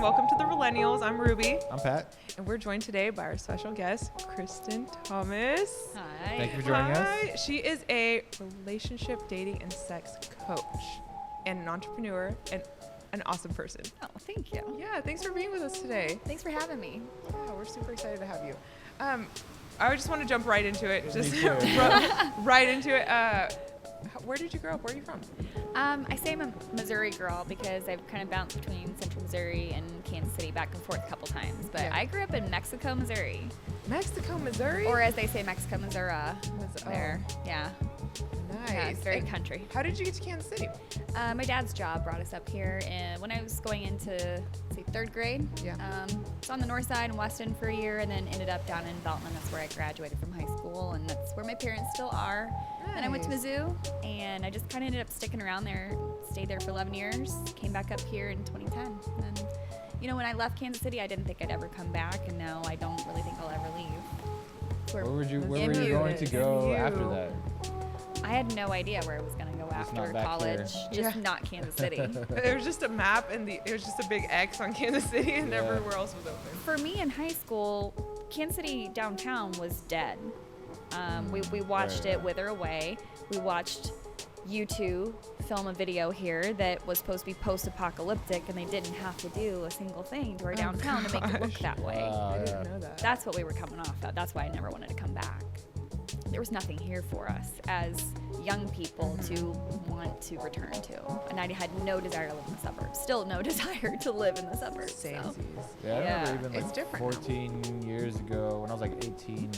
welcome to the Realennials. I'm Ruby. I'm Pat. And we're joined today by our special guest, Kristen Thomas. Hi. Thank you for joining us. She is a relationship, dating, and sex coach and an entrepreneur and an awesome person. Oh, thank you. Yeah, thanks for being with us today. Thanks for having me. Yeah, we're super excited to have you. I just want to jump right into it. Just Me too. right into it. Where did you grow up? Where are you from? I say I'm a Missouri girl because I've kind of bounced between Central Missouri and Kansas City back and forth a couple times. But Yeah. I grew up in Mexico, Missouri. Mexico, Missouri? Or as they say, Mexico, Missouri. There. Yeah. Nice. Yeah, it's very And country. How did you get to Kansas City? My dad's job brought us up here, and when I was going into, say, third grade. Yeah. Was on the north side in Weston for a year, and then ended up down in Belton. That's where I graduated from high school, and that's where my parents still are. Then I went to Nice. Mizzou, and I just kind of ended up sticking around there. Stayed there for 11 years. Came back up here in 2010. And, you know, when I left Kansas City, I didn't think I'd ever come back, and now I don't really think I'll ever leave. Where were you MU. going to go MU. after that? I had no idea where I was going to go after not back college. here. Just Yeah. not Kansas City. There was just a map and it was just a big X on Kansas City and Yeah. everywhere else was open. For me in high school, Kansas City downtown was dead. We watched it wither away. We watched U2 film a video here that was supposed to be post-apocalyptic, and they didn't have to do a single thing to our downtown to make it look gosh. that way. I Yeah. didn't know that. That's what we were coming off of. That's why I never wanted to come back. There was nothing here for us as young people to want to return to. And I had no desire to live in the suburbs. Still no desire to live in the suburbs. So. Samesies. Yeah, I Yeah. remember even It's like different now. 14 years ago when I was like 18,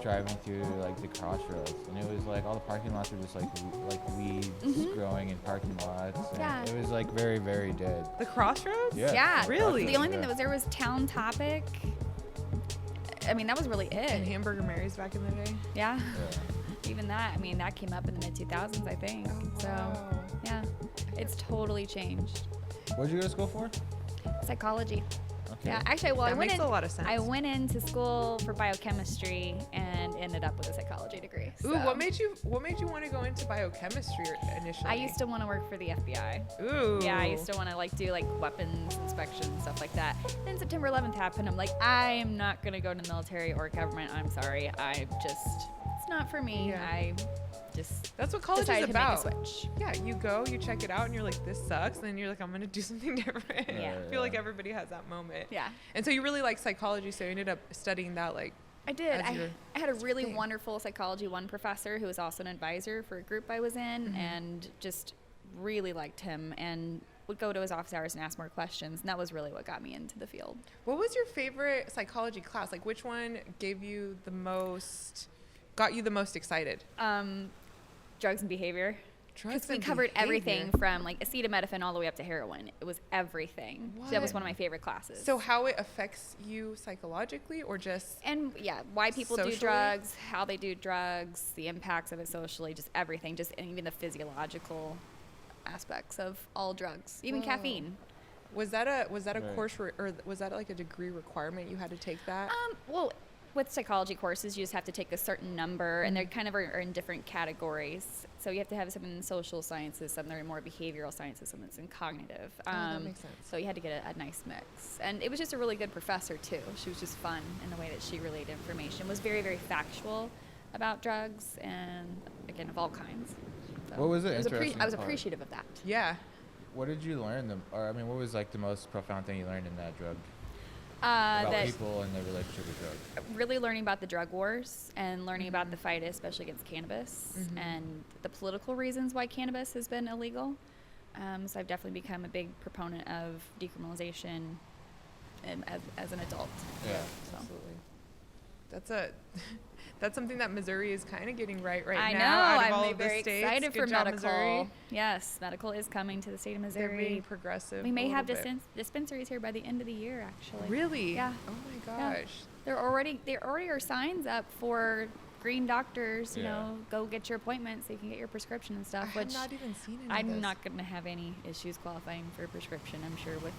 driving through like the crossroads, and it was like all the parking lots were just like weeds growing in parking lots. And Yeah. it was like very, very dead. The Crossroads? Yeah. Yeah. Really? The only thing Yeah. that was there was Town Topic. I mean, that was really it. And Hamburger Mary's back in the day? Yeah. Yeah. Even that, I mean, that came up in the mid-2000s, I think. So, Wow. yeah, it's totally changed. What did you go to school for? Psychology. Okay. Yeah, actually, well, That I went makes in. a lot of sense. I went into school for biochemistry and ended up with a psychology degree. Ooh, so. what made you want to go into biochemistry initially? I used to want to work for the FBI. Ooh. Yeah, I used to want to do weapons inspection and stuff like that. Then September 11th happened. I'm like, I am not gonna go to the military or government. I'm sorry. It's not for me. Yeah. I just That's what college is decided about. to make a switch. Yeah, you go, you check it out, and you're like, this sucks. And then you're like, I'm going to do something different. Yeah. I feel like everybody has that moment. Yeah. And so you really like psychology, so you ended up studying that, like, I did. as your I had a really thing. wonderful Psychology 1 professor who was also an advisor for a group I was in, and just really liked him and would go to his office hours and ask more questions. And that was really what got me into the field. What was your favorite psychology class? Like, which one got you the most excited? Drugs and behavior. Drugs Because we and covered everything behavior. from acetaminophen all the way up to heroin. It was everything. So that was What? one of my favorite classes. So how it affects you psychologically, or just And yeah, why people do Socially? drugs, how they do drugs, the impacts of it socially, just everything, and even the physiological aspects of all drugs, even Whoa. caffeine. was that a Right. course or was that like a degree requirement you had to take that? Well, with psychology courses, you just have to take a certain number, and they kind of are in different categories. So you have to have some in social sciences, some that are more behavioral sciences, some that's in cognitive. That makes sense. So you had to get a nice mix. And it was just a really good professor, too. She was just fun in the way that she relayed information. Was very, very factual about drugs and, again, of all kinds. So What was the I was interesting I was part? appreciative of that. Yeah. What did you learn? What was like the most profound thing you learned in that drug? About That people and their relationship with drugs. really learning about the drug wars and learning about the fight, especially against cannabis, and the political reasons why cannabis has been illegal. So I've definitely become a big proponent of decriminalization as an adult. Yeah. So. Absolutely. That's something that Missouri is kind of getting right I now. know. Out of all I'm of the very states. excited Good for job, medical. Missouri. Yes, medical is coming to the state of They're being Missouri. progressive. We may a have little bit. dispensaries here by the end of the year, actually. Really? Yeah. Oh my Yeah. gosh. There already are signs up for green doctors. You Yeah. know, go get your appointment so you can get your prescription and I stuff. have Which not even seen any of I'm this. not going to have any issues qualifying for a prescription. I'm sure with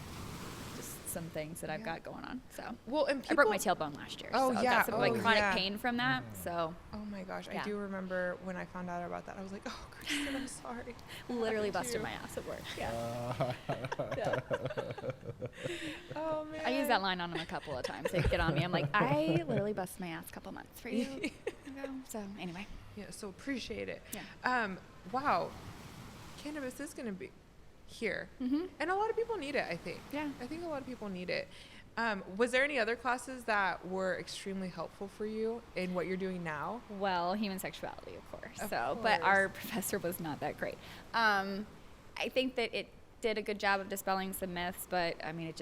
just some things that I've got going on. So well, and I broke my tailbone last year. Oh, so yeah. got some like Oh, chronic yeah. pain from that. So Oh my gosh, Yeah. I do remember when I found out about that. I was like, oh, Kristen, I'm sorry. literally Happened to busted you. my ass at work. Yeah. Oh man. I use that line on them a couple of times. They get on me. I'm like, I literally busted my ass a couple months for you. So anyway. Yeah, so appreciate it. Yeah. Wow, cannabis is going to be here. Mm-hmm. And a lot of people need it, I think. Yeah. I think a lot of people need it. Was there any other classes that were extremely helpful for you in what you're doing now? Well, human sexuality, of course. Of But course. our professor was not that great. I think that it did a good job of dispelling some myths, but I mean,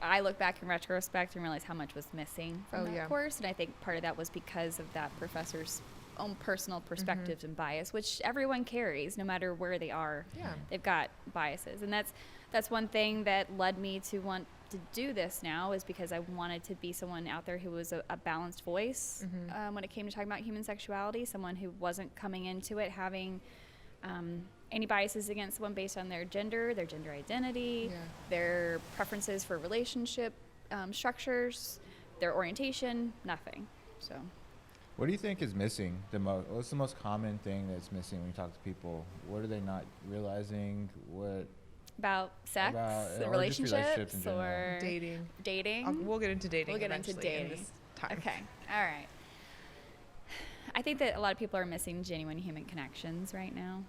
I look back in retrospect and realize how much was missing from that course. And I think part of that was because of that professor's own personal perspectives and bias, which everyone carries no matter where they are. Yeah. They've got biases. And that's one thing that led me to want to do this now, is because I wanted to be someone out there who was a balanced voice when it came to talking about human sexuality, someone who wasn't coming into it having any biases against someone based on their gender identity, their preferences for relationship structures, their orientation, nothing. So What do you think is missing the most? What's the most common thing that's missing when you talk to people? What are they not realizing? What about sex, or just relationships, relationships in general? or Dating. We'll get into dating. We'll get into eventually in dating. this time. Okay. All right. I think that a lot of people are missing genuine human connections right now.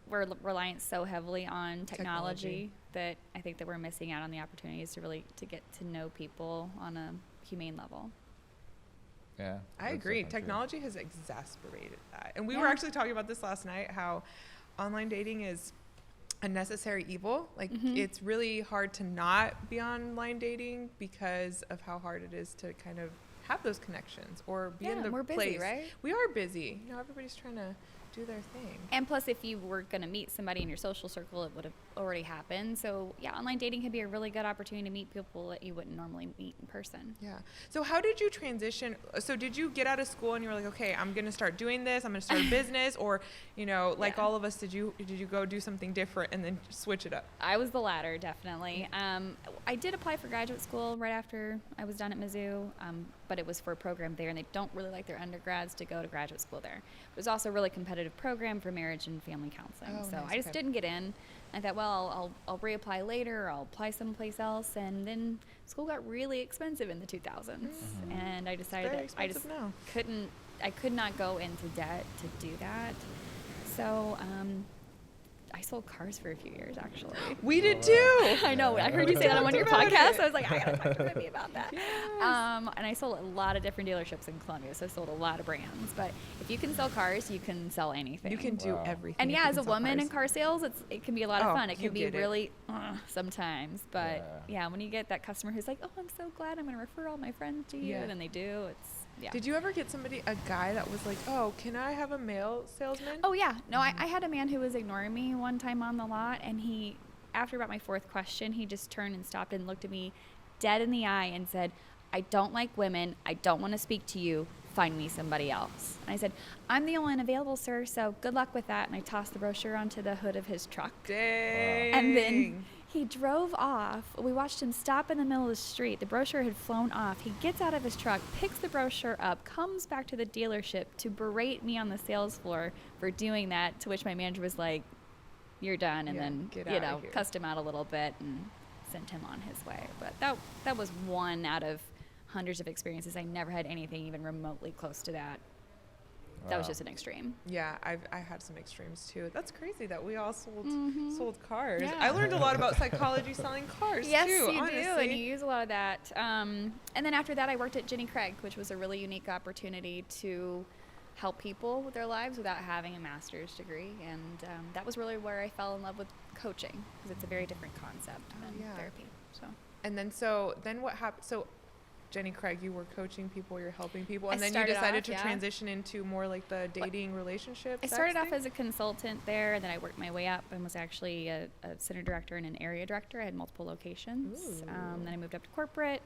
We're reliant so heavily on technology that I think that we're missing out on the opportunities to get to know people on a humane level. Yeah, I that's agree. definitely true. Technology has exacerbated that. And we were actually talking about this last night, how online dating is a necessary evil. Like, it's really hard to not be online dating because of how hard it is to kind of have those connections or be in the we're busy, place. right? We are busy. You know, everybody's trying to do their thing. And plus, if you were going to meet somebody in your social circle, it would have already happened. So, yeah, online dating can be a really good opportunity to meet people that you wouldn't normally meet in person. Yeah. So how did you transition? So did you get out of school and you were like, okay, I'm going to start doing this. I'm going to start a business, or, you know, like all of us, did you go do something different and then switch it up? I was the latter, definitely. I did apply for graduate school right after I was done at Mizzou, but it was for a program there, and they don't really like their undergrads to go to graduate school there. It was also a really competitive program for marriage and family counseling. Oh, so nice. I just Okay. didn't get in. I thought, well, I'll reapply later, or I'll apply someplace else. And then school got really expensive in the 2000s. And I decided Very that I just expensive now. could not go into debt to do that. So I sold cars for a few years, actually. We did too. I know. I heard you say that on one of your talked about podcasts. it. I was like, I gotta talk to Libby about that. Yes. And I sold a lot of different dealerships in Columbia, so I sold a lot of brands. But if you can sell cars, you can sell anything. You can do everything. And if yeah, you as a can sell woman in cars. car sales, it can be a lot of Oh, fun. It you can be get it. really sometimes. But yeah, when you get that customer who's like, oh, I'm so glad, I'm going to refer all my friends to you, Yeah. and then they do, it's, yeah. Did you ever get a guy that was like, oh, can I have a male salesman? Oh, yeah. No, I had a man who was ignoring me one time on the lot, and he, after about my fourth question, he just turned and stopped and looked at me dead in the eye and said, I don't like women. I don't want to speak to you. Find me somebody else. And I said, I'm the only one available, sir, so good luck with that. And I tossed the brochure onto the hood of his truck. Dang. And then he drove off. We watched him stop in the middle of the street. The brochure had flown off. He gets out of his truck, picks the brochure up, comes back to the dealership to berate me on the sales floor for doing that, to which my manager was like, you're done, and then, get you outta know, here. cussed him out a little bit and sent him on his way. But that was one out of hundreds of experiences. I never had anything even remotely close to that. That was Wow. just an extreme. Yeah, I had some extremes too. That's crazy that we all sold cars. Yeah. I learned a lot about psychology selling cars Yes, too. you honestly. do, and you use a lot of that. And then after that, I worked at Jenny Craig, which was a really unique opportunity to help people with their lives without having a master's degree. And that was really where I fell in love with coaching, because it's a very different concept than yeah. therapy. So And then what happened? So, Jenny Craig, you were coaching people, you're helping people, I and then you started decided off, to yeah. transition into more like the dating relationship. I started off as a consultant there, and then I worked my way up and was actually a center director and an area director. I had multiple locations. Then I moved up to corporate.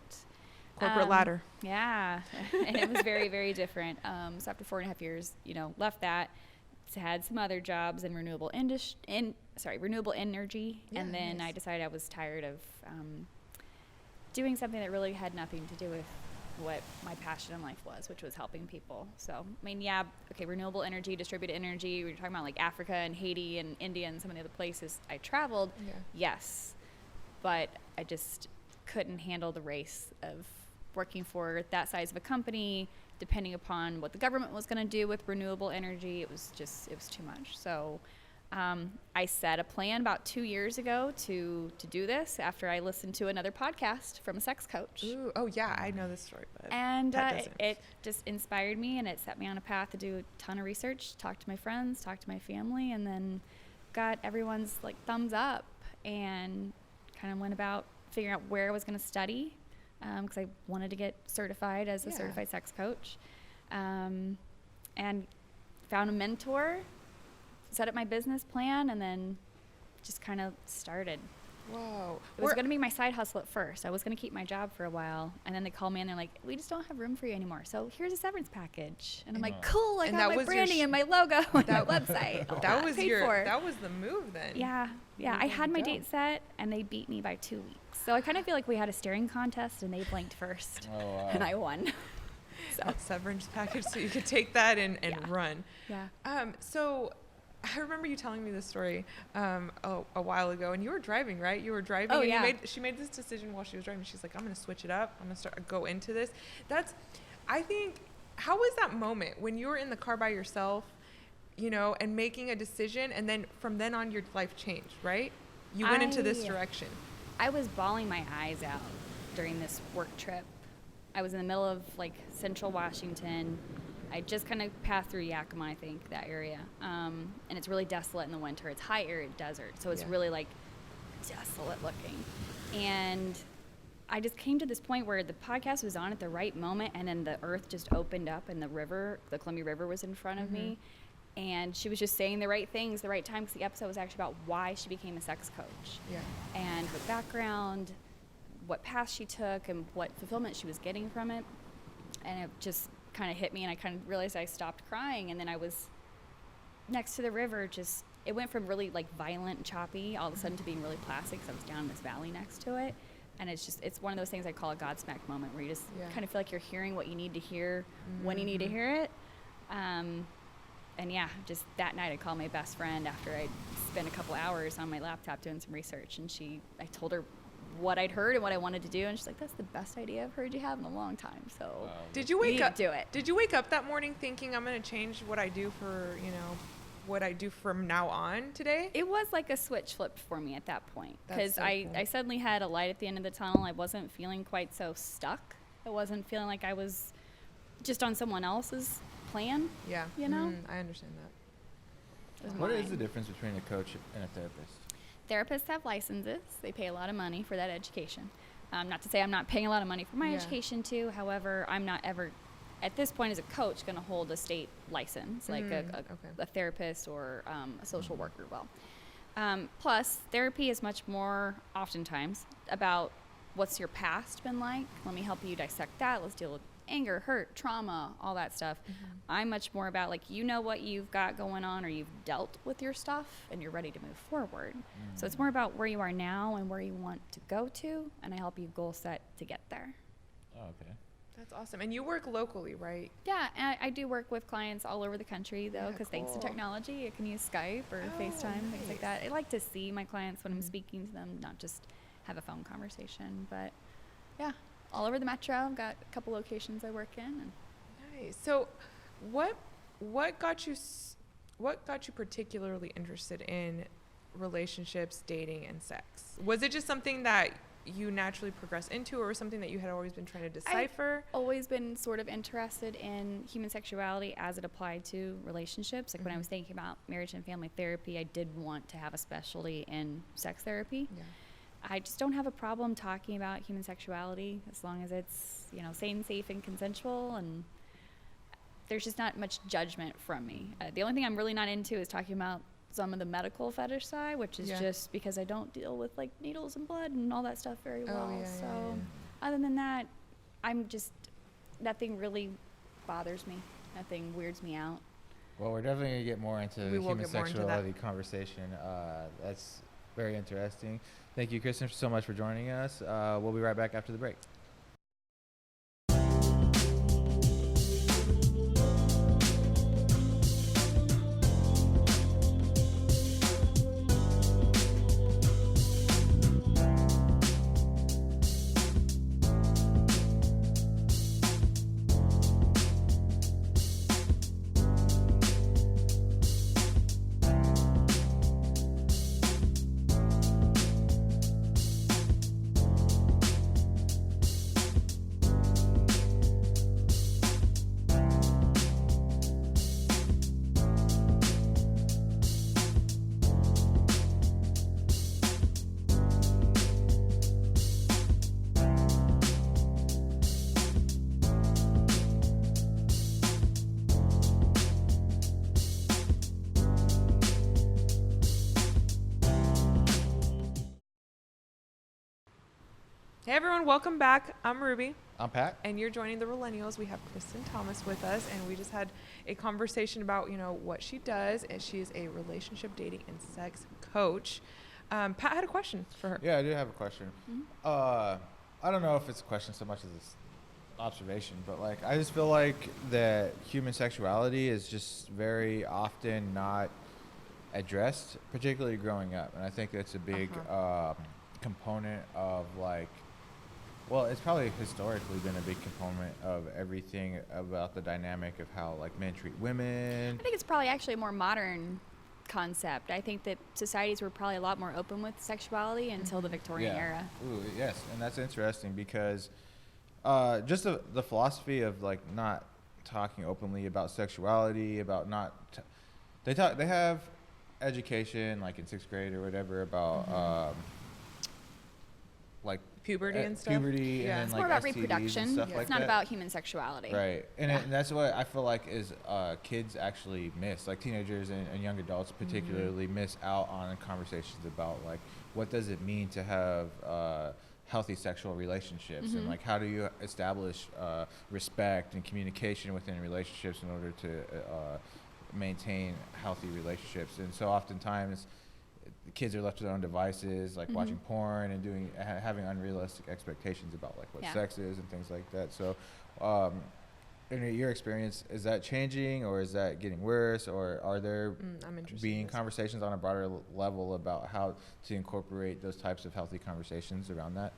corporate ladder. Yeah, and it was very, very different. So after 4.5 years, left that, had some other jobs in renewable energy, Yeah, and then I nice. decided I was tired of doing something that really had nothing to do with what my passion in life was, which was helping people. So, I mean, yeah, okay, renewable energy, distributed energy, we were talking about like Africa and Haiti and India and some of the other places I traveled. Yeah. Yes, but I just couldn't handle the race of working for that size of a company, depending upon what the government was going to do with renewable energy. It was too much. So I set a plan about 2 years ago to do this after I listened to another podcast from a sex coach. Ooh, oh yeah, I know this story, but And Pat it just inspired me, and it set me on a path to do a ton of research, talk to my friends, talk to my family, and then got everyone's like thumbs up, and kind of went about figuring out where I was going to study, because I wanted to get certified as a certified sex coach, and found a mentor, set up my business plan, and then just kind of started. Whoa. It was going to be my side hustle at first. I was going to keep my job for a while, and then they called me and they're like, we just don't have room for you anymore, so here's a severance package. And I'm like, cool, I got my branding and my logo and my website. That was the move then. Yeah. I had my date set, and they beat me by 2 weeks. So I kind of feel like we had a staring contest, and they blinked first, and I won. So That severance package, so you could take that and run. Yeah. So I remember you telling me this story a while ago, and you were driving, right? You were driving. Oh, and yeah. She made this decision while she was driving. She's like, I'm going to switch it up. I'm going to go into this. I think, how was that moment when you were in the car by yourself, and making a decision, and then from then on your life changed, right? You went into this direction. I was bawling my eyes out during this work trip. I was in the middle of like central Washington. I just kind of passed through Yakima, I think, that area. And it's really desolate in the winter. It's high arid desert, so it's really like desolate looking. And I just came to this point where the podcast was on at the right moment, and then the earth just opened up, and the Columbia River was in front of me. And she was just saying the right things, the right time, because the episode was actually about why she became a sex coach. Yeah. And her background, what path she took, and what fulfillment she was getting from it. And it just kind of hit me, and I kind of realized I stopped crying, and then I was next to the river. It went from really like violent and choppy all of a sudden to being really placid, because I was down in this valley next to it. And it's one of those things I call a Godsmack moment, where you just kind of feel like you're hearing what you need to hear when you need to hear it. And just that night I called my best friend after I'd spent a couple hours on my laptop doing some research, and I told her what I'd heard and what I wanted to do, and she's like, that's the best idea I've heard you have in a long time. So did you wake up? Do it. Did you wake up that morning thinking, I'm going to change what I do for, what I do from now on today? It was like a switch flipped for me at that point, because so I suddenly had a light at the end of the tunnel. I wasn't feeling quite so stuck. I wasn't feeling like I was just on someone else's plan. Yeah. I understand that. What is the difference between a coach and a therapist? Therapists have licenses. They pay a lot of money for that education. Not to say I'm not paying a lot of money for my education too. However, I'm not ever, at this point as a coach, going to hold a state license like a therapist or a social worker will. Plus, therapy is much more oftentimes about what's your past been like. Let me help you dissect that. Let's deal with anger, hurt, trauma, all that stuff. I'm much more about what you've got going on, or you've dealt with your stuff and you're ready to move forward. So it's more about where you are now and where you want to go to, and I help you goal set to get there. Oh, okay. That's awesome. And you work locally, right? Yeah, and I do work with clients all over the country, though, because thanks to technology, I can use Skype or FaceTime, things like that. I like to see my clients when I'm speaking to them, not just have a phone conversation. But yeah, all over the metro. I've got a couple locations I work in. And nice. So, what got you particularly interested in relationships, dating, and sex? Was it just something that you naturally progressed into, or something that you had always been trying to decipher? I've always been sort of interested in human sexuality as it applied to relationships. Like when I was thinking about marriage and family therapy, I did want to have a specialty in sex therapy. Yeah. I just don't have a problem talking about human sexuality as long as it's, sane, safe, and consensual, and there's just not much judgment from me. The only thing I'm really not into is talking about some of the medical fetish side, which is just because I don't deal with like needles and blood and all that stuff very well. Other than that, nothing really bothers me. Nothing weirds me out. Well, we're definitely going to get more into the human sexuality conversation. That's very interesting. Thank you, Kristen, so much for joining us. We'll be right back after the break. Hey everyone, welcome back. I'm Ruby. I'm Pat. And you're joining the Realennials. We have Kristen Thomas with us, and we just had a conversation about, what she does, and she is a relationship, dating, and sex coach. Pat had a question for her. Yeah, I do have a question. I don't know if it's a question so much as it's observation, but like I just feel like that human sexuality is just very often not addressed, particularly growing up, and I think that's a big component of like. Well, it's probably historically been a big component of everything about the dynamic of how like men treat women. I think it's probably actually a more modern concept. I think that societies were probably a lot more open with sexuality until the Victorian era. Ooh, yes, and that's interesting because just the philosophy of like not talking openly about sexuality, about not they have education like in 6th grade or whatever about like Puberty and stuff. Puberty and It's like more about STDs reproduction. and stuff like It's not that. about human sexuality. Right, and that's what I feel like is kids actually miss, like teenagers and young adults particularly miss out on conversations about like what does it mean to have healthy sexual relationships and like how do you establish respect and communication within relationships in order to maintain healthy relationships. And so oftentimes the kids are left to their own devices, like watching porn and having unrealistic expectations about like what sex is and things like that. So in your experience, is that changing or is that getting worse, or are there being conversations on a broader level about how to incorporate those types of healthy conversations around that?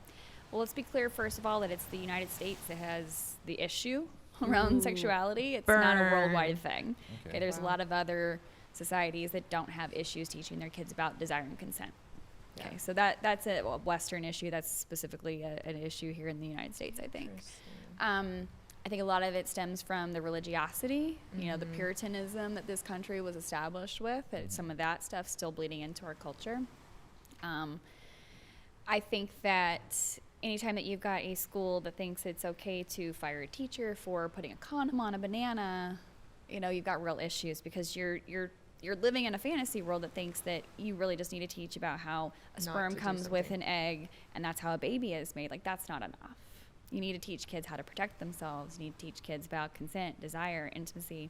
Well, let's be clear, first of all, that it's the United States that has the issue around sexuality. It's not a worldwide thing. Okay, there's a lot of other societies that don't have issues teaching their kids about desire and consent. Okay, so that's a Western issue. That's specifically an issue here in the United States, I think. I think a lot of it stems from the religiosity, the Puritanism that this country was established with. Some of that stuff still bleeding into our culture. I think that anytime that you've got a school that thinks it's okay to fire a teacher for putting a condom on a banana, you've got real issues, because you're living in a fantasy world that thinks that you really just need to teach about how a sperm comes with an egg and that's how a baby is made. Like, that's not enough. You need to teach kids how to protect themselves. You need to teach kids about consent, desire, intimacy,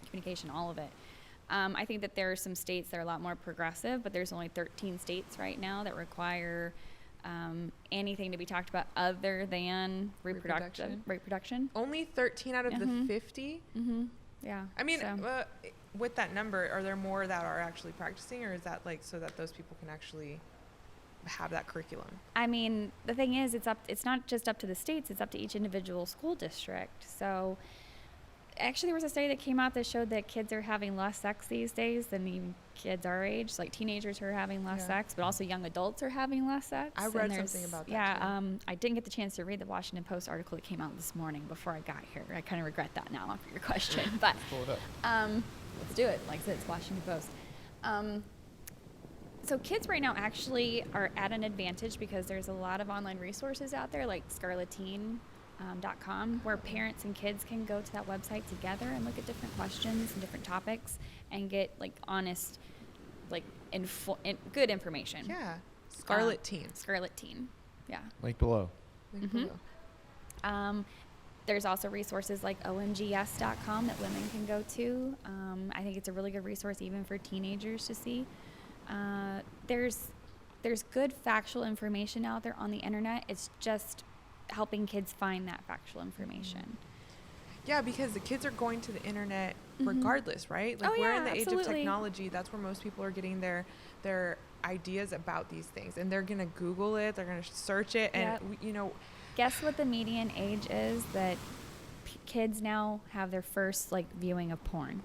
communication, all of it. I think that there are some states that are a lot more progressive, but there's only 13 states right now that require anything to be talked about other than reproduction. Only 13 out of the 50? Yeah. I mean, with that number, are there more that are actually practicing, or is that like so that those people can actually have that curriculum? I mean, the thing is, it's not just up to the states, it's up to each individual school district. So actually there was a study that came out that showed that kids are having less sex these days than even kids our age. Like teenagers are having less sex, but also young adults are having less sex. I read something about that. Yeah, I didn't get the chance to read the Washington Post article that came out this morning before I got here. I kind of regret that now after your question. But Pull it up. Let's do it. Like I said, it's Washington Post. So kids right now actually are at an advantage because there's a lot of online resources out there, like scarleteen.com, where parents and kids can go to that website together and look at different questions and different topics and get like honest, like good information. Yeah. Scarlet Teen. Scarlet Teen. Yeah. Link below. There's also resources like omgs.com that women can go to. I think it's a really good resource even for teenagers to see. There's there's good factual information out there on the internet. It's just helping kids find that factual information. Yeah, because the kids are going to the internet regardless, right? Like, Oh, we're yeah, in the age of absolutely. technology. That's where most people are getting their ideas about these things, and they're gonna Google it. They're gonna search it, and Yep. Guess what the median age is that kids now have their first like viewing of porn?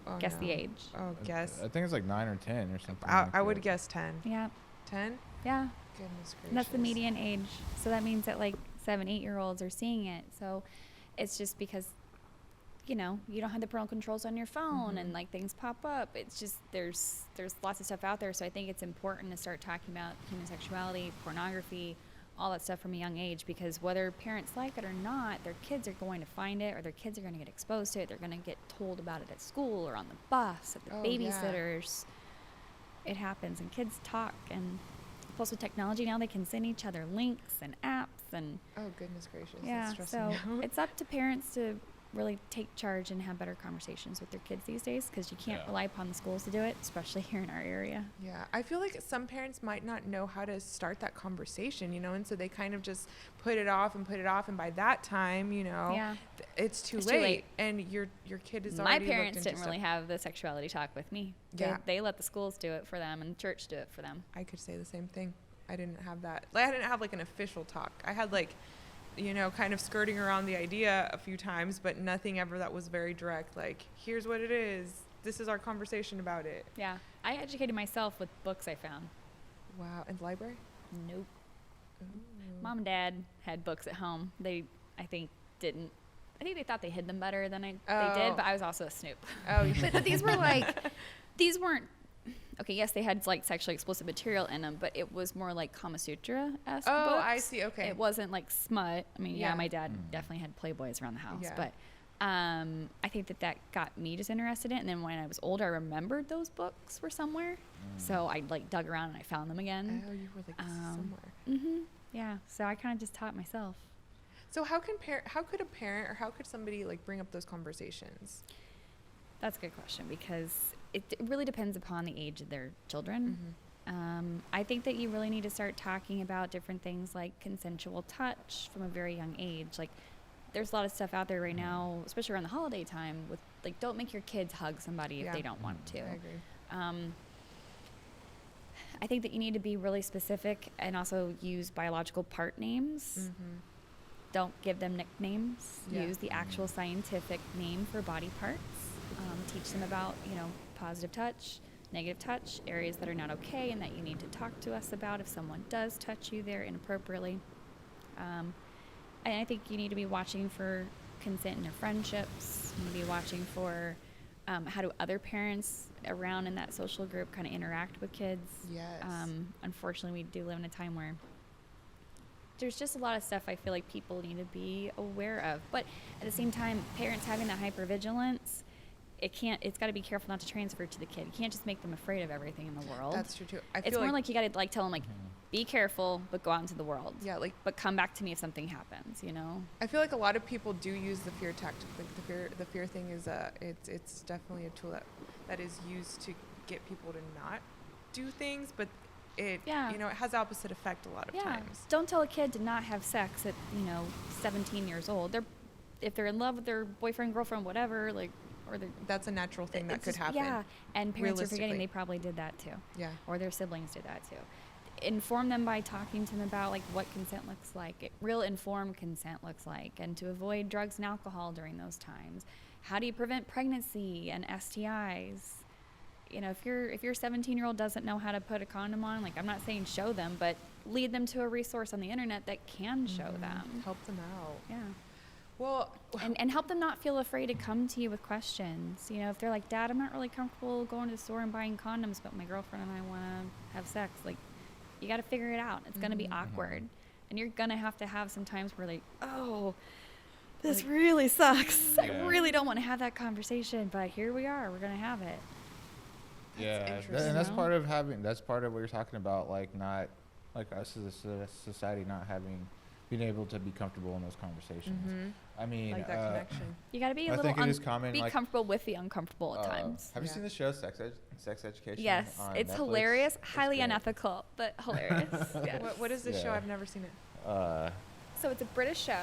Oh, Guess no. the age. Oh, guess. I think it's like 9 or 10 or something. I would guess 10. Yeah. 10? Yeah. Goodness gracious. And that's the median age. So that means that like 7, 8-year-olds are seeing it. So it's just because, you know, you don't have the parental controls on your phone and like things pop up. It's just there's lots of stuff out there. So I think it's important to start talking about human sexuality, pornography, all that stuff from a young age, because whether parents like it or not, their kids are going to find it, or their kids are going to get exposed to it. They're going to get told about it at school or on the bus, at the babysitters. Yeah. It happens, and kids talk. And plus with technology now, they can send each other links and apps. And oh, goodness gracious. yeah, That's so stressing out. it's up to parents to really take charge and have better conversations with their kids these days, because you can't rely upon the schools to do it, especially here in our area. Yeah, I feel like some parents might not know how to start that conversation, you know, and so they kind of just put it off, and by that time, you know, it's too late, and your kid is already. My parents didn't really have the sexuality talk with me. Yeah, they let the schools do it for them and church do it for them. I could say the same thing. I didn't have that. Like, I didn't have like an official talk. I had like, you know, kind of skirting around the idea a few times, but nothing ever that was very direct. Like, here's what it is. This is our conversation about it. Yeah. I educated myself with books I found. Wow. And library? Nope. Ooh. Mom and Dad had books at home. They, I think they thought they hid them better than they did, but I was also a snoop. Oh, but these were like, these weren't, okay, yes, they had like sexually explicit material in them, but it was more like Kama Sutra-esque books. I see. Okay. It wasn't like smut. I mean, my dad Mm. definitely had Playboys around the house, Yeah. but I think that got me just interested in it. And then when I was older, I remembered those books were somewhere. So I like dug around and I found them again. Oh, you were like somewhere. Mm-hmm. Yeah. So I kind of just taught myself. So how could a parent or how could somebody like bring up those conversations? That's a good question, because it really depends upon the age of their children. I think that you really need to start talking about different things like consensual touch from a very young age. Like, there's a lot of stuff out there right now, especially around the holiday time, with like, don't make your kids hug somebody if they don't want to. I agree. I think that you need to be really specific and also use biological part names. Don't give them nicknames. Use the actual scientific name for body parts. Teach them about, you know, positive touch, negative touch, areas that are not okay and that you need to talk to us about if someone does touch you there inappropriately. And I think you need to be watching for consent in your friendships. You need to be watching for how do other parents around in that social group kind of interact with kids. Yes. Unfortunately, we do live in a time where there's just a lot of stuff I feel like people need to be aware of. But at the same time, parents having that hypervigilance, it's got to be careful not to transfer to the kid. You can't just make them afraid of everything in the world. That's true too. It's more like you got to like tell them like, be careful, but go out into the world. Yeah, like, but come back to me if something happens, you know? I feel like a lot of people do use the fear tactic. Like the fear thing is it's definitely a tool that is used to get people to not do things, but it you know, it has the opposite effect a lot of times. Don't tell a kid to not have sex at, you know, 17 years old. If they're in love with their boyfriend, girlfriend, whatever, like, or that's a natural thing that could happen. Yeah, and parents are forgetting they probably did that too. Yeah. Or their siblings did that too. Inform them by talking to them about like what consent looks like, real informed consent looks like, and to avoid drugs and alcohol during those times. How do you prevent pregnancy and STIs? You know, if your 17-year-old doesn't know how to put a condom on, like, I'm not saying show them, but lead them to a resource on the internet that can show them. Help them out. Yeah. Well, and help them not feel afraid to come to you with questions. You know, if they're like, Dad, I'm not really comfortable going to the store and buying condoms, but my girlfriend and I want to have sex. Like, you got to figure it out. It's going to be awkward. And you're going to have some times where like, oh, this really sucks. I really don't want to have that conversation, but here we are. We're going to have it. And that's part of what you're talking about, like, not, like, us as a society not having being able to be comfortable in those conversations. I mean, Like that connection. You got to be a I little think it is common, be like, comfortable with the uncomfortable at times. Have you Yeah. seen the show Sex Education? Yes, on it's Netflix? hilarious, It's highly great. unethical, but hilarious. Yeah. What is this show? Yeah. I've never seen it. So it's a British show.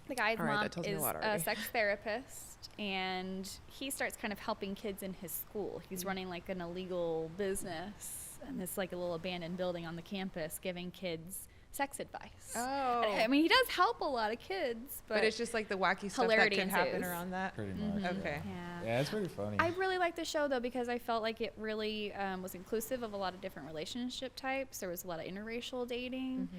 The guy's All right, mom that tells me a is lot a already. sex therapist, and he starts kind of helping kids in his school. He's running like an illegal business, and it's like a little abandoned building on the campus, giving kids sex advice. Oh. And, I mean, he does help a lot of kids, But it's just like the wacky stuff that hilarity can happen ensues. around that. Pretty much. Okay. yeah. Yeah, it's pretty funny. I really like the show though because I felt like it really was inclusive of a lot of different relationship types. There was a lot of interracial dating.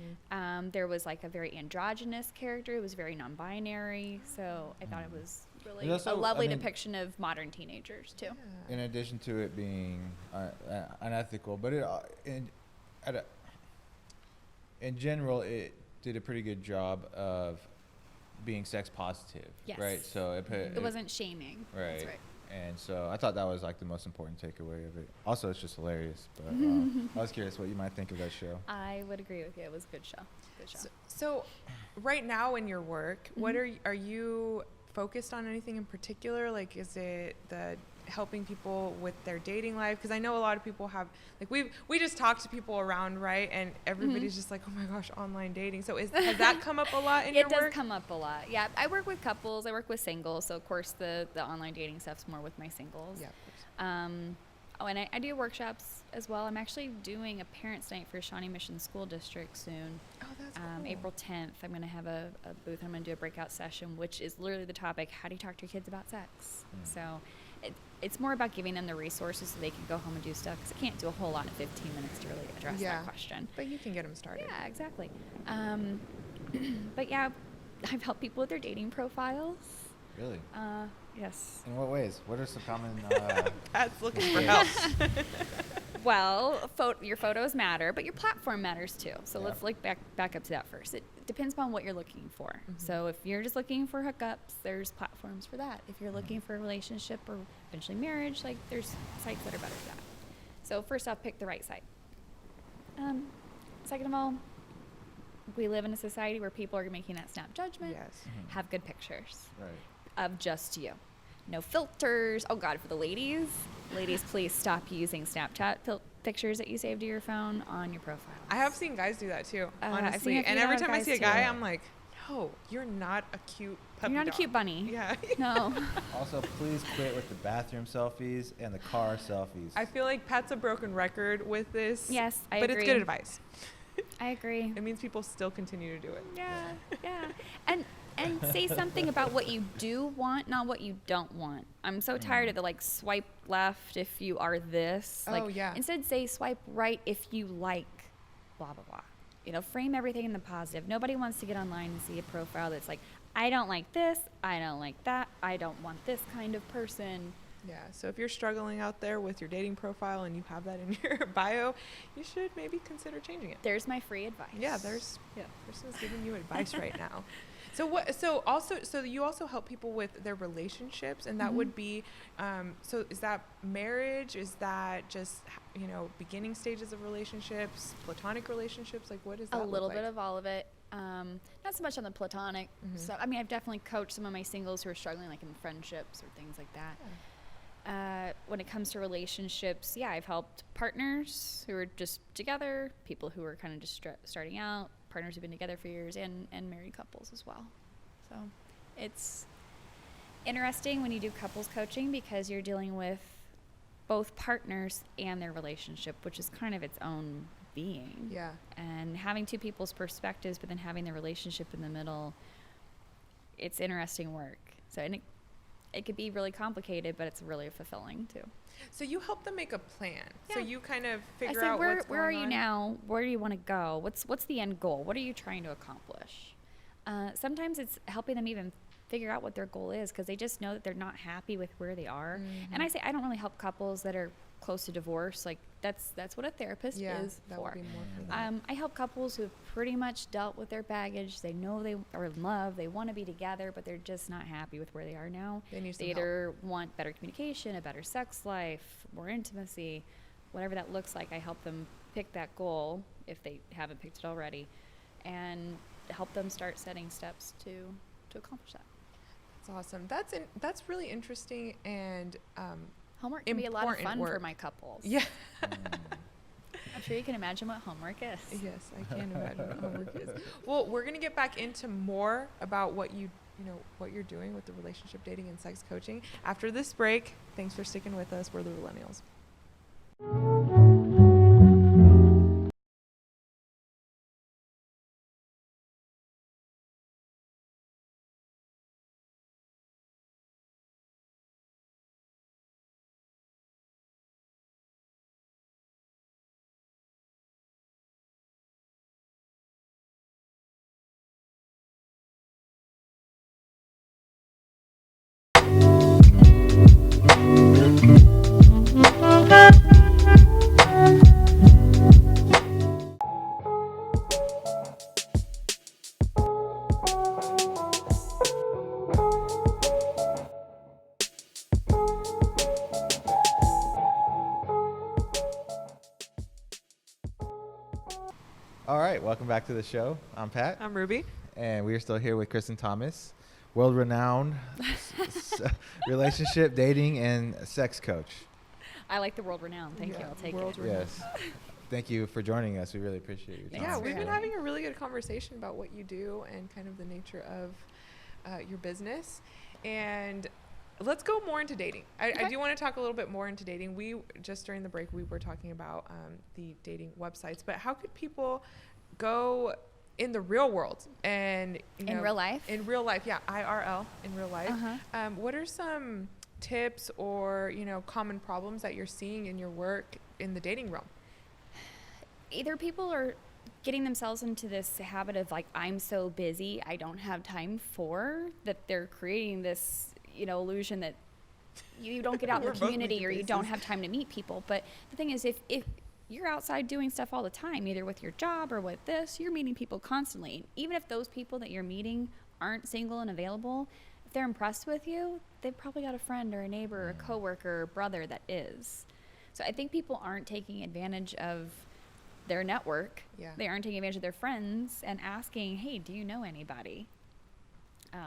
There was like a very androgynous character. It was very non-binary. So I thought it was really There's also- a lovely I mean- depiction of modern teenagers too. In addition to it being unethical, but in general, it did a pretty good job of being sex positive, Yes. right? So It wasn't shaming. right. That's right. And so I thought that was like the most important takeaway of it. Also, it's just hilarious. But I was curious what you might think of that show. I would agree with you. It was a good show. Good show. So right now in your work, what are you focused on anything in particular? Like, is it the helping people with their dating life? Because I know a lot of people have, like, we just talk to people around, right? And everybody's just like, oh my gosh, online dating. So has that come up a lot in your It does work? come up a lot. Yeah, I work with couples. I work with singles. So of course the online dating stuff's more with my singles. Yeah, of course. And I do workshops as well. I'm actually doing a parents' night for Shawnee Mission School District soon. Oh, that's cool. April 10th. I'm going to have a booth. I'm going to do a breakout session, which is literally the topic: how do you talk to your kids about sex? So it's more about giving them the resources so they can go home and do stuff, because I can't do a whole lot in 15 minutes to really address that question. But you can get them started. Yeah, exactly. But yeah, I've helped people with their dating profiles. Really? Yes. In what ways? What are some common? Pat's looking for help. Well, your photos matter, but your platform matters too. So Yeah. let's like back up to that first. It depends upon what you're looking for. So if you're just looking for hookups, there's platforms for that. If you're looking for a relationship or eventually marriage, like there's sites that are better for that. So first off, pick the right site. Second of all, we live in a society where people are making that snap judgment. Yes. Have good pictures Right. of just you. No filters. Oh God, for the ladies, please stop using Snapchat pictures that you save to your phone on your profile. I have seen guys do that too, I've honestly. seen a And few every time I guys see a too. guy, I'm like, no, you're not a cute puppy You're not a dog. cute bunny. Yeah. No. Also, please quit with the bathroom selfies and the car selfies. I feel like Pat's a broken record with this. Yes, I but agree. it's good advice. I agree. It means people still continue to do it. Yeah. And say something about what you do want, not what you don't want. I'm so tired of the like swipe left if you are this. Oh, Like, yeah. Instead say swipe right if you like blah blah blah. You know, frame everything in the positive. Nobody wants to get online and see a profile that's like, I don't like this, I don't like that, I don't want this kind of person. Yeah. So if you're struggling out there with your dating profile and you have that in your bio, you should maybe consider changing it. There's my free advice. Yeah, person's giving you advice right now. So you also help people with their relationships, and that would be, so is that marriage? Is that just, beginning stages of relationships, platonic relationships? Like, what is that? A little look bit like? of all of it. Not so much on the platonic. So I mean, I've definitely coached some of my singles who are struggling, like in friendships or things like that. When it comes to relationships, I've helped partners who are just together, people who are kind of just starting out, partners who've been together for years, and married couples as well. So it's interesting when you do couples coaching because you're dealing with both partners and their relationship, which is kind of its own being. Yeah. And having two people's perspectives, but then having the relationship in the middle, it's interesting work. So, and it could be really complicated, but it's really fulfilling too. So you help them make a plan. Yeah. So you kind of I figure said, out where what's going are you on. now? Where do you want to go? What's the end goal? What are you trying to accomplish? Sometimes it's helping them even figure out what their goal is because they just know that they're not happy with where they are. And I say I don't really help couples that are close to divorce. Like that's what a therapist is that for. would be more for that. I help couples who have pretty much dealt with their baggage. They know they are in love. They want to be together, but they're just not happy with where they are now. They need some They either want better communication, a better sex life, more intimacy, whatever that looks like. I help them pick that goal if they haven't picked it already. and help them start setting steps to accomplish that. That's awesome. That's really interesting, and Homework can be a lot of fun work for my couples. Yeah. I'm sure you can imagine what homework is. Yes, I can imagine what homework is. Well, we're gonna get back into more about what what you're doing with the relationship dating and sex coaching after this break. Thanks for sticking with us. We're the Realennials. All right, welcome back to the show. I'm Pat, I'm Ruby. and we are still here with Kristen Thomas, world-renowned relationship, dating, and sex coach. I like the world renowned. Thank you. I'll take it. Yes. Thank you for joining us. We really appreciate your time. Yeah, Thanks we've for been having having a really good conversation about what you do and kind of the nature of your business. And let's go more into dating. I do want to talk a little bit more into dating. We just during the break we were talking about the dating websites, but how could people go in the real world and In real life? In real life, yeah, IRL, in real life. Uh-huh. What are some tips or common problems that you're seeing in your work in the dating realm? Either people are getting themselves into this habit of like, I'm so busy, I don't have time for, that they're creating this, illusion that you don't get out in We're the both community making or you faces. don't have time to meet people. But the thing is, if you're outside doing stuff all the time, either with your job or with this, you're meeting people constantly. Even if those people that you're meeting aren't single and available, if they're impressed with you, they've probably got a friend or a neighbor or a coworker or brother that is. So I think people aren't taking advantage of their network. Yeah. They aren't taking advantage of their friends and asking, hey, do you know anybody?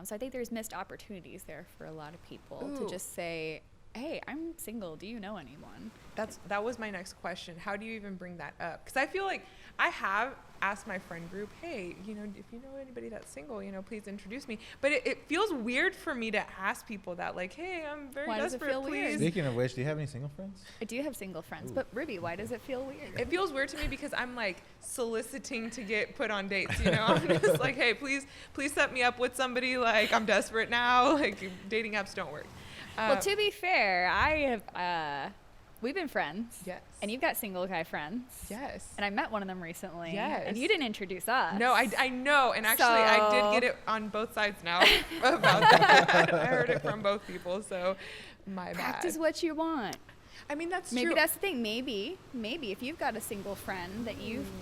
So I think there's missed opportunities there for a lot of people Ooh. to just say, hey, I'm single. Do you know anyone? That was my next question. How do you even bring that up? Because I feel like I have asked my friend group, hey, if you know anybody that's single, please introduce me. But it feels weird for me to ask people that, like, hey, I'm very Why does it desperate, feel please. weird? Speaking of which, do you have any single friends? I do have single friends, Ooh. but Ruby, why does it feel weird? It feels weird to me because I'm like soliciting to get put on dates, I'm just like, hey, please set me up with somebody, like I'm desperate now, like dating apps don't work. Well, to be fair, I have, we've been friends. Yes. And you've got single guy friends. Yes. And I met one of them recently. Yes. And you didn't introduce us. No, I know, and actually I did get it on both sides now about that. I heard it from both people, so my Practice bad. what you want. I mean, that's Maybe true. that's the thing. Maybe if you've got a single friend that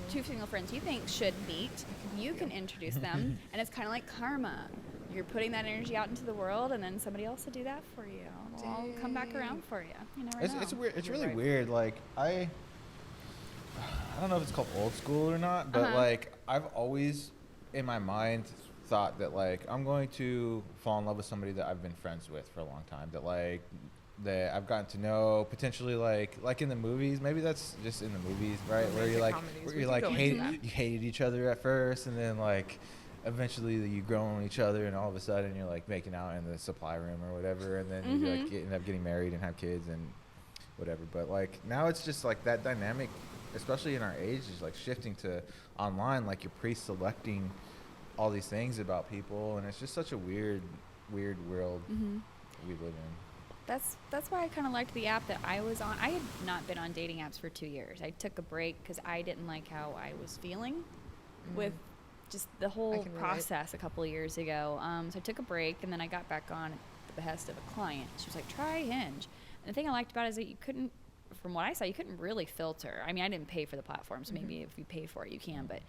two single friends you think should meet, you can introduce them. And it's kind of like karma. You're putting that energy out into the world, and then somebody else will do that for you. It'll all come back around for you. You never know. It's weird. It's You're really right. weird. Like I don't know if it's called old school or not, but like I've always in my mind thought that like I'm going to fall in love with somebody that I've been friends with for a long time. That I've gotten to know potentially like in the movies. Maybe that's just in the movies, right? Where you like hated each other at first, and then like eventually you grow on each other, and all of a sudden you're like making out in the supply room or whatever, and then you like end up getting married and have kids and whatever. But like now it's just like that dynamic, especially in our age, is like shifting to online. Like you're pre-selecting all these things about people, and it's just such a weird world we live in. That's why I kind of liked the app that I was on. I had not been on dating apps for 2 years. I took a break because I didn't like how I was feeling with just the whole process a couple of years ago. So I took a break, and then I got back on at the behest of a client. She was like, try Hinge. And the thing I liked about it is that you couldn't, from what I saw, you couldn't really filter. I mean, I didn't pay for the platform, so maybe if you pay for it, you can. But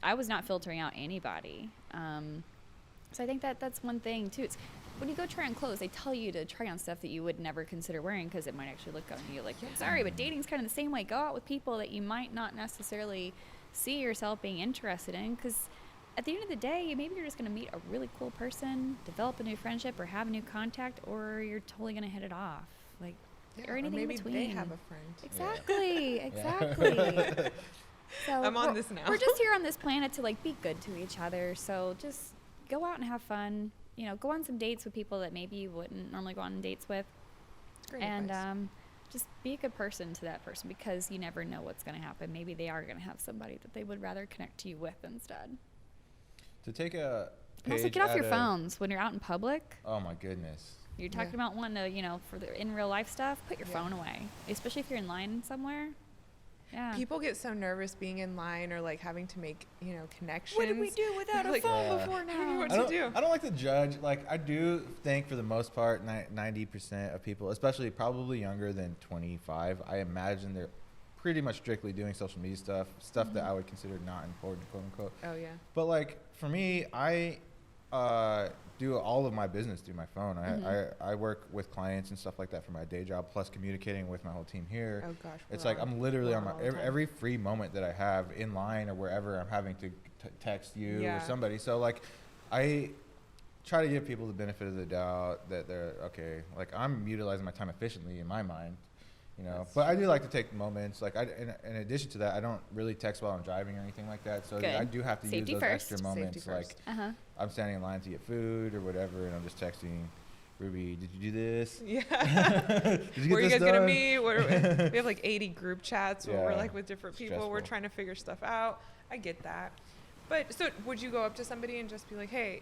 I was not filtering out anybody. So I think that's one thing, too. It's when you go try on clothes, they tell you to try on stuff that you would never consider wearing because it might actually look good on you. Like, sorry, but dating's kind of the same way. Go out with people that you might not necessarily see yourself being interested in, because at the end of the day, maybe you're just going to meet a really cool person, develop a new friendship, or have a new contact, or you're totally going to hit it off. Like, or anything maybe in between. they have a friend. Exactly, Yeah. exactly. So I'm on this now. We're just here on this planet to like be good to each other. So just go out and have fun. You know, go on some dates with people that maybe you wouldn't normally go on dates with. Great And advice. just be a good person to that person, because you never know what's going to happen. Maybe they are going to have somebody that they would rather connect to you with instead. To take a And also page get off out your of- phones when you're out in public. Oh my goodness. You're talking Yeah. about wanting to, you know, for the in real life stuff, put your Yeah. phone away, especially if you're in line somewhere. Yeah. People get so nervous being in line or like having to make, connections. What did we do without a Like, phone Yeah. before I don't know now? what I to don't, do. I don't like to judge. Like, I do think for the most part, 90% of people, especially probably younger than 25, I imagine they're pretty much strictly doing social media stuff that I would consider not important, quote unquote. Oh yeah. But like for me, I do all of my business through my phone. I work with clients and stuff like that for my day job, plus communicating with my whole team here. Oh gosh. It's we're like I'm literally we're on my all the time. every free moment that I have in line or wherever I'm having to text you Yeah. or somebody. So like I try to give people the benefit of the doubt that they're okay. Like I'm utilizing my time efficiently in my mind, That's But I do like to take moments. Like in addition to that, I don't really text while I'm driving or anything like that. So Good. I do have to Safety use those first. extra moments. Safety first. Like I'm standing in line to get food or whatever, and I'm just texting. Ruby, did you do this? Yeah. Did you get Where are you this guys gonna done? meet? We have like 80 group chats where we're Yeah. like with different people. We're Stressful. trying to figure stuff out. I get that. But so would you go up to somebody and just be like, hey,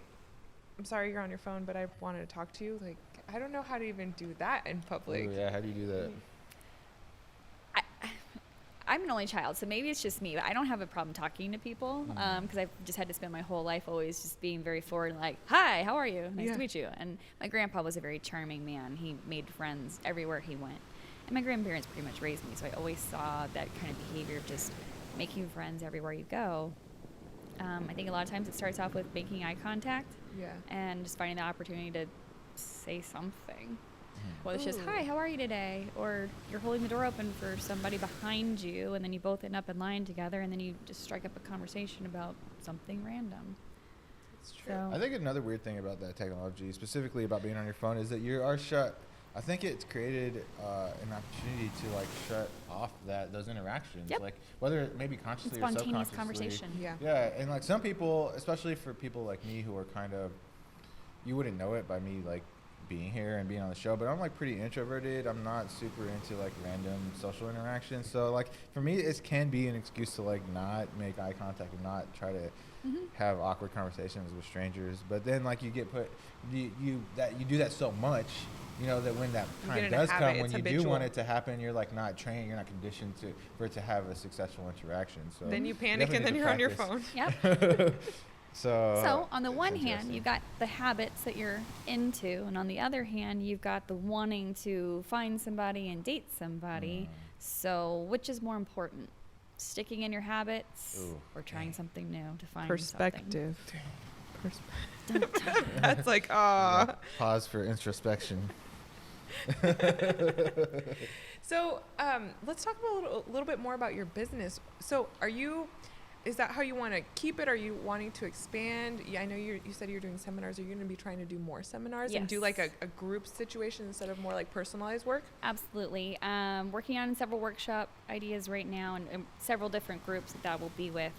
I'm sorry you're on your phone, but I wanted to talk to you? Like, I don't know how to even do that in public. Ooh, yeah, how do you do that? I'm an only child, so maybe it's just me, but I don't have a problem talking to people because I've just had to spend my whole life always just being very forward and like, hi, how are you? Nice Yeah. to meet you. And my grandpa was a very charming man. He made friends everywhere he went. And my grandparents pretty much raised me, so I always saw that kind of behavior of just making friends everywhere you go. I think a lot of times it starts off with making eye contact Yeah. and just finding the opportunity to say something. Well, it's just, Ooh. hi, how are you today? Or you're holding the door open for somebody behind you, and then you both end up in line together, and then you just strike up a conversation about something random. It's true. So, I think another weird thing about that technology, specifically about being on your phone, is that you are shut. I think it's created an opportunity to like shut off those interactions, Yep. like whether maybe consciously or spontaneous subconsciously. conversation. Yeah. Yeah, and like some people, especially for people like me who are kind of, you wouldn't know it by me like being here and being on the show, but I'm like pretty introverted. I'm not super into like random social interactions. So like for me, it can be an excuse to like not make eye contact and not try to have awkward conversations with strangers. But then like you get put, you do that so much, that when that You get time in a does habit, come, when it's you do habitual. want it to happen, you're like not trained, you're not conditioned for it to have a successful interaction. So Then you panic definitely and then need to you're on your practice. phone. Yep. So So on the it's one hand, interesting. you've got the habits that you're into, and on the other hand, you've got the wanting to find somebody and date somebody. So which is more important? Sticking in your habits Ooh, or trying dang. something new to find Perspective. something? Dun, dun. That's like, Yeah, pause for introspection. So let's talk about a little bit more about your business. So is that how you want to keep it? Are you wanting to expand? Yeah, I know you said you're doing seminars. Are you going to be trying to do more seminars and do like Yes. a group situation instead of more like personalized work? Absolutely. Working on several workshop ideas right now and several different groups that will be with.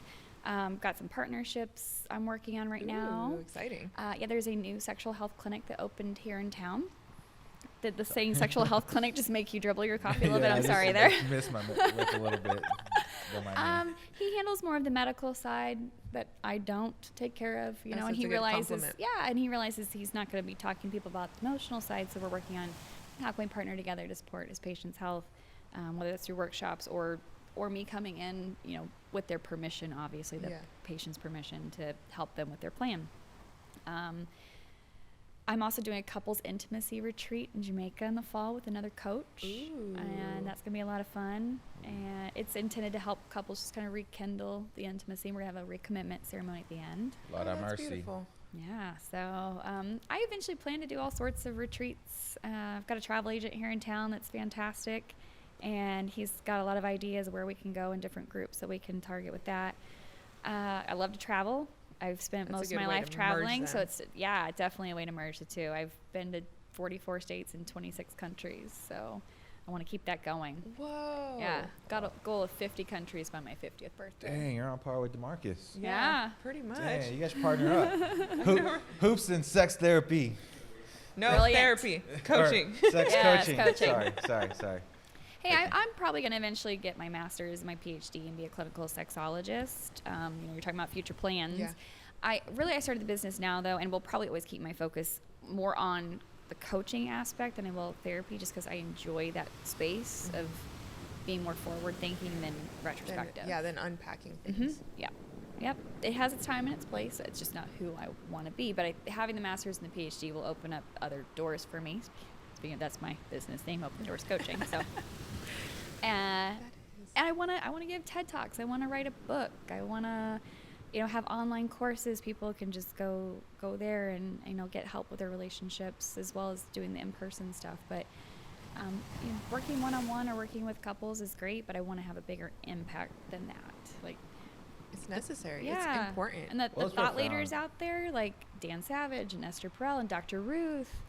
Got some partnerships I'm working on right now. Ooh, exciting. Yeah, there's a new sexual health clinic that opened here in town. Did the saying sexual health clinic just make you dribble your coffee a little bit? I'm sorry there. I missed my lip a little bit. Don't mind me. He handles more of the medical side that I don't take care of, Oh, and so he it's a good realizes, compliment. and he realizes he's not going to be talking to people about the emotional side, so we're working on how can we partner together to support his patient's health, whether that's through workshops or me coming in, with their permission, obviously, the Yeah. patient's permission to help them with their plan. I'm also doing a couples intimacy retreat in Jamaica in the fall with another coach. Ooh. And that's going to be a lot of fun. And it's intended to help couples just kind of rekindle the intimacy. We're going to have a recommitment ceremony at the end. A lot of that's mercy. beautiful. Yeah, so I eventually plan to do all sorts of retreats. I've got a travel agent here in town that's fantastic. And he's got a lot of ideas where we can go in different groups that we can target with that. I love to travel. I've spent That's a most of good my way life to merge traveling, so them. it's definitely a way to merge the two. I've been to 44 states and 26 countries, so I want to keep that going. Whoa. Yeah, got a goal of 50 countries by my 50th birthday. Dang, you're on par with DeMarcus. Yeah. Pretty much. Dang, you guys should partner up. Hoops and sex therapy. No, Brilliant. therapy. Coaching. Or sex Yes, coaching. coaching. Sorry. Hey, I'm probably going to eventually get my master's, my PhD, and be a clinical sexologist. You're talking about future plans. Yeah. I started the business now, though, and will probably always keep my focus more on the coaching aspect than I will therapy, just because I enjoy that space of being more forward-thinking than retrospective. Then unpacking things. Yeah. Yep. It has its time and its place. It's just not who I want to be. But having the master's and the PhD will open up other doors for me. Speaking of, that's my business name, Open Doors Coaching. So, and I want to give TED Talks. I want to write a book. I want to, have online courses. People can just go there and get help with their relationships, as well as doing the in-person stuff. But working one-on-one or working with couples is great, but I want to have a bigger impact than that. It's necessary. Yeah. It's important. And the Well, it's thought profound. leaders out there, like Dan Savage and Esther Perel and Dr. Ruth,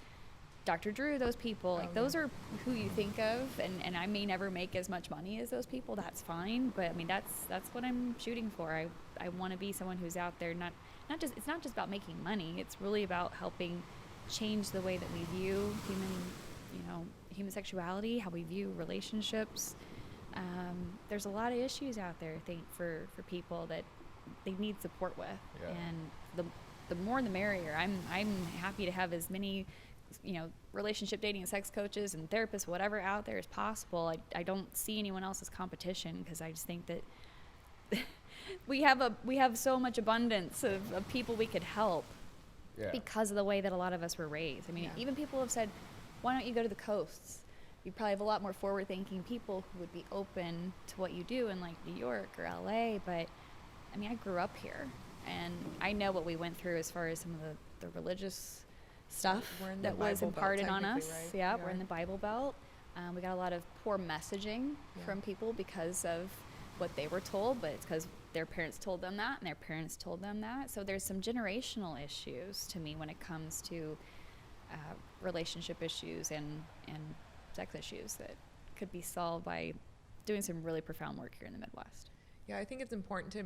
Dr. Drew, those people, those are who you think of, and I may never make as much money as those people. That's fine, but I mean that's what I'm shooting for. I want to be someone who's out there, it's not just about making money. It's really about helping change the way that we view human sexuality, how we view relationships. There's a lot of issues out there, I think, for people that they need support with, and the more the merrier. I'm happy to have as many relationship dating and sex coaches and therapists, whatever, out there as possible. I don't see anyone else as competition, because I just think that we have so much abundance of people we could help because of the way that a lot of us were raised. I mean, even people have said, why don't you go to the coasts? You probably have a lot more forward-thinking people who would be open to what you do in like New York or LA. But I mean, I grew up here, and I know what we went through as far as some of the religious stuff that was imparted on us. Right? Yeah, we're in the Bible Belt. We got a lot of poor messaging from people because of what they were told, but it's because their parents told them that, and their parents told them that. So there's some generational issues to me when it comes to relationship issues and sex issues that could be solved by doing some really profound work here in the Midwest. Yeah, I think it's important to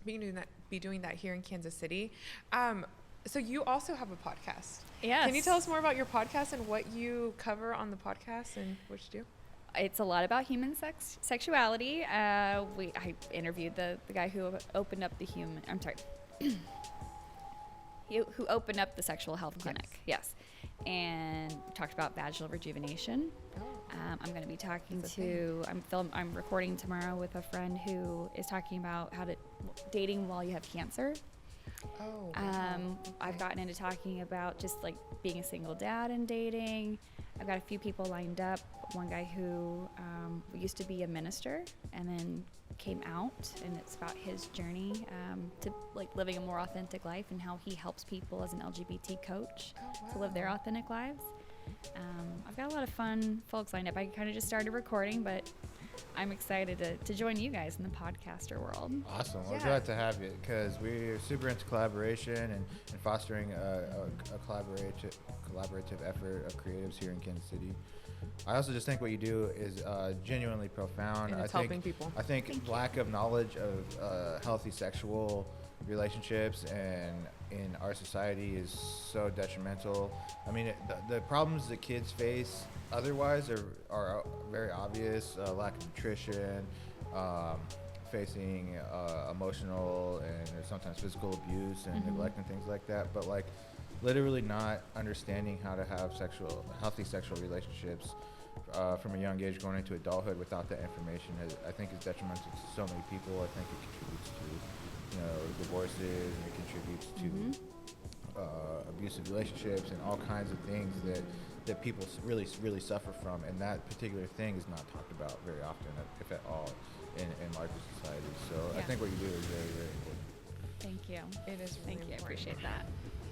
be doing that here in Kansas City. So you also have a podcast. Yes. Can you tell us more about your podcast and what you cover on the podcast and what you do? It's a lot about human sexuality. I interviewed the guy who opened up who opened up the sexual health clinic. Yes. And talked about vaginal rejuvenation. I'm going to be talking I'm recording tomorrow with a friend who is talking about dating while you have cancer. Oh. I've gotten into talking about just like being a single dad and dating. I've got a few people lined up. One guy who used to be a minister and then came out, and it's about his journey to like living a more authentic life and how he helps people as an LGBT coach to live their authentic lives. I've got a lot of fun folks lined up. I kind of just started recording, but I'm excited to join you guys in the podcaster world. Awesome. We're glad to have you, because we're super into collaboration and fostering a collaborative effort of creatives here in Kansas City. I also just think what you do is genuinely profound. And it's helping people. I think lack of knowledge of healthy sexual relationships and in our society is so detrimental. I mean, the problems that kids face otherwise are very obvious. Lack of nutrition, facing emotional and sometimes physical abuse and neglect and things like that. But like literally not understanding how to have healthy sexual relationships from a young age going into adulthood without that information, I think is detrimental to so many people. I think it contributes to divorces, and it contributes to abusive relationships and all kinds of things that people really suffer from, and that particular thing is not talked about very often, if at all, in larger societies. So I think what you do is very, very important. Thank you. It is really Thank you. I important. appreciate that.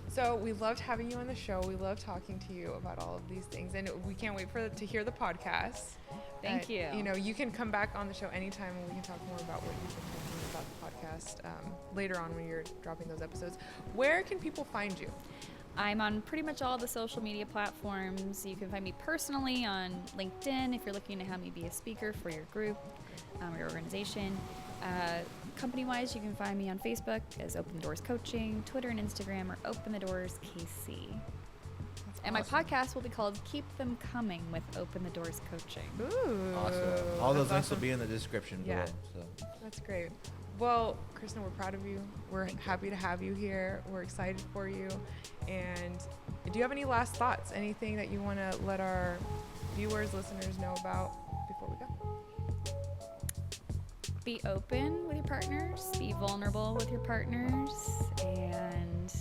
So we loved having you on the show. We love talking to you about all of these things, and we can't wait to hear the podcast. Thank you. You can come back on the show anytime, and we can talk more about what you've been thinking about the podcast. podcast later on when you're dropping those episodes. Where can people find you? I'm on pretty much all the social media platforms. You can find me personally on LinkedIn if you're looking to have me be a speaker for your group or your organization. Company-wise, you can find me on Facebook as Open the Doors Coaching, Twitter and Instagram are Open the Doors KC. And my podcast will be called Keep Them Coming with Open the Doors Coaching. Ooh. Awesome. All those links will be in the description below. So. That's great. Well, Kristen, we're proud of you. We're happy to have you here. We're excited for you. And do you have any last thoughts? Anything that you want to let our viewers, listeners know about before we go? Be open with your partners, be vulnerable with your partners, and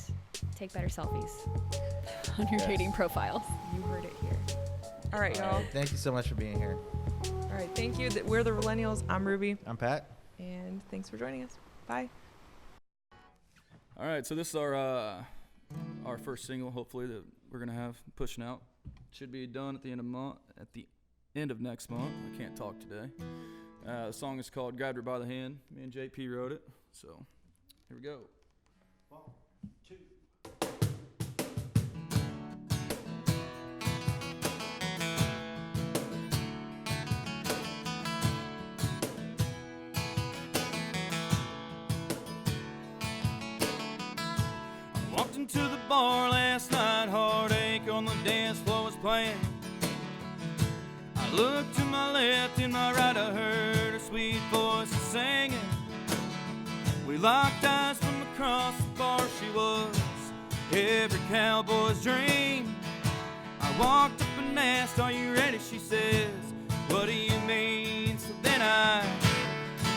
take better selfies on your dating profiles. You heard it here. All right, y'all. Thank you so much for being here. All right, thank you. We're the Realennials. I'm Ruby. I'm Pat. And thanks for joining us. Bye. All right, so this is our first single, hopefully, that we're gonna have pushing out. Should be done at the end of next month. I can't talk today. The song is called "Grabbed Her by the Hand." Me and JP wrote it, so here we go. 1, 2. Walked into the bar last night, heartache on the dance floor was playing. I looked to my left and my right, I heard her sweet voice singing. We locked eyes from across the bar, she was every cowboy's dream. I walked up and asked, "Are you ready?" She says, "What do you mean?" So then I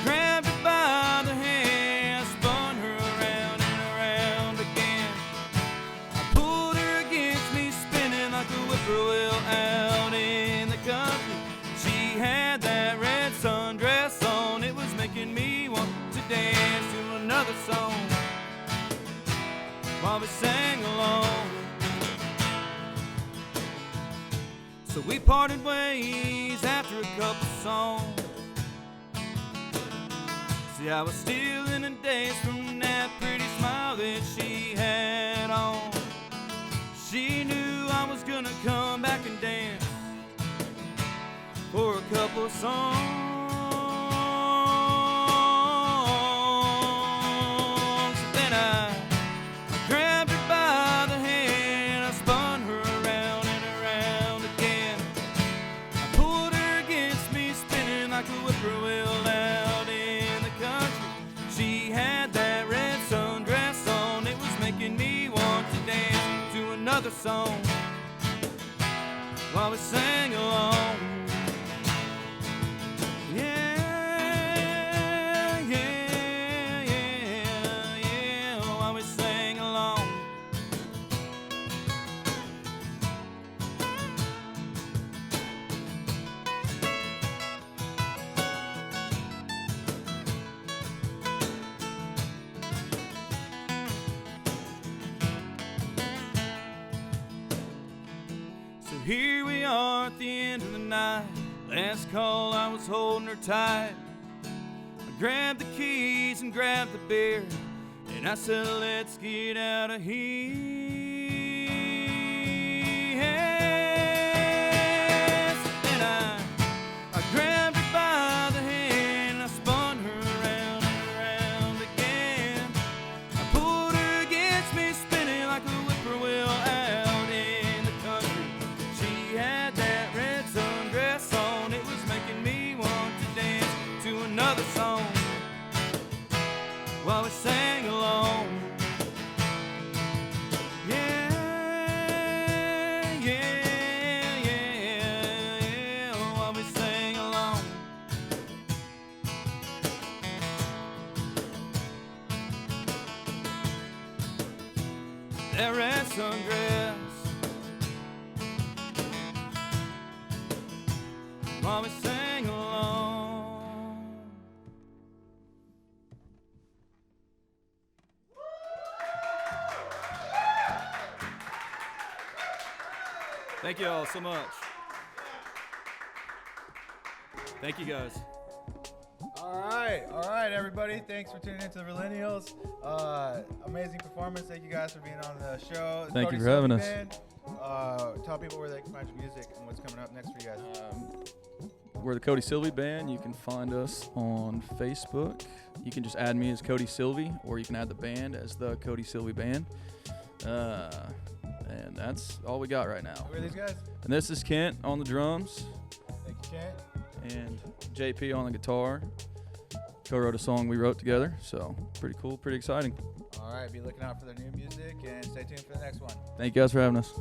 grabbed her by the hand, spun her around and around again. I pulled her against me, spinning like a whippoorwill out in the country. She had that red sundress on, it was making me want to dance to another song while we sang along. So we parted ways after a couple songs. See, I was still in a daze from that pretty smile that she had on. She knew I was gonna come back and dance for a couple of songs. Then I grabbed her by the hand, I spun her around and around again. I pulled her against me, spinning like a whippoorwill out in the country. She had that red sundress on, it was making me want to dance to another song while we sang along. While we sang along. So here we are at the end of the night. Last call, I was holding her tight. I grabbed the keys and grabbed the beer, and I said, "Let's get out of here." So then I grabbed her by the hand, I spun her around and around again. I pulled her against me, spinning like a whippoorwill out in the country. She had that red sundress on, it was making me want to dance to another song while we sang along. While we sang along. That red sundress while we sang along. Thank you all so much. Thank you guys. All right. right. All right, everybody. Thanks for tuning into the Realennials. Amazing performance. Thank you guys for being on the show. Thank Cody you for having us. Band. Tell people where they can find your music and what's coming up next for you guys. We're the Cody Silvey Band. You can find us on Facebook. You can just add me as Cody Silvey, or you can add the band as the Cody Silvey Band. And that's all we got right now. Who are these guys? And this is Kent on the drums. Thank you, Kent. And JP on the guitar. Co-wrote a song we wrote together, so pretty cool, pretty exciting. All right, be looking out for their new music and stay tuned for the next one. Thank you guys for having us.